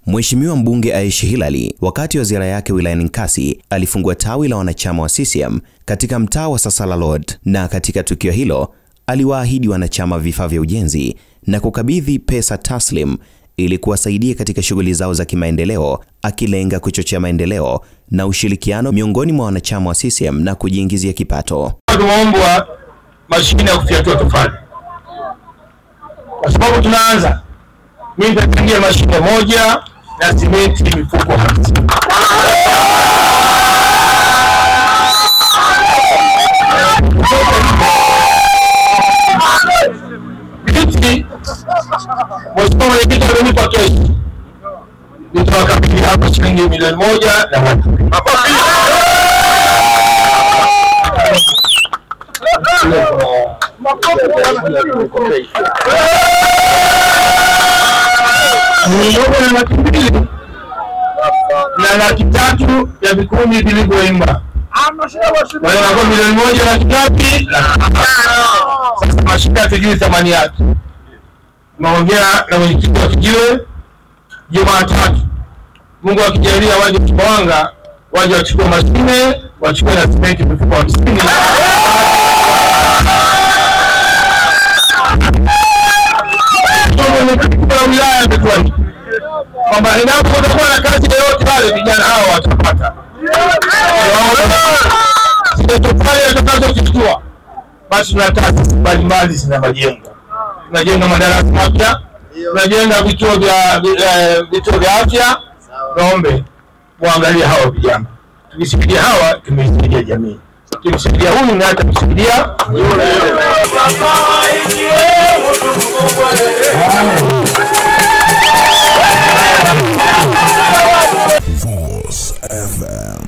Mheshimiwa mbunge Aisha Hilali wakati wa ziara yake wilayani Nkasi alifungua tawi la wanachama wa CCM katika mtaa wa Sasala Road, na katika tukio hilo aliwaahidi wanachama vifaa vya ujenzi na kukabidhi pesa taslim ili kuwasaidia katika shughuli zao za kimaendeleo, akilenga kuchochea maendeleo na ushirikiano miongoni mwa wanachama wa CCM na kujiingizia kipato. Tumeombwa mashine ya kufyatua tofali. Kwa sababu tunaanza, mimi nitatengia mashine moja na simenti mifuko 50. Biti mheshimiwa mwenyekiti amenipa kesho, nitawakabidhi hapa shilingi milioni 1 na watu. Na laki 3 ya vikundi vilivyoimba. Wale wako milioni 1 laki ngapi? Sasa mashika tujui thamani yake. Naongea na mwenyekiti wa kijiwe Jumatatu. Mungu akijalia waje Sumbawanga, waje wachukue mashine, wachukue na simenti mifuko 50. Wilaya ametuahidi kwamba inapokuwa na kazi yoyote pale vijana hao watapata. Sio tofali atakazochukua. Basi tuna taasisi mbalimbali zina majengo. Tunajenga madarasa mapya, tunajenga vituo vya afya. Naombe muangalie hao vijana. Tukisaidia hawa tumesaidia jamii. Tukisaidia huyu na hata kusaidia yule. Voice FM.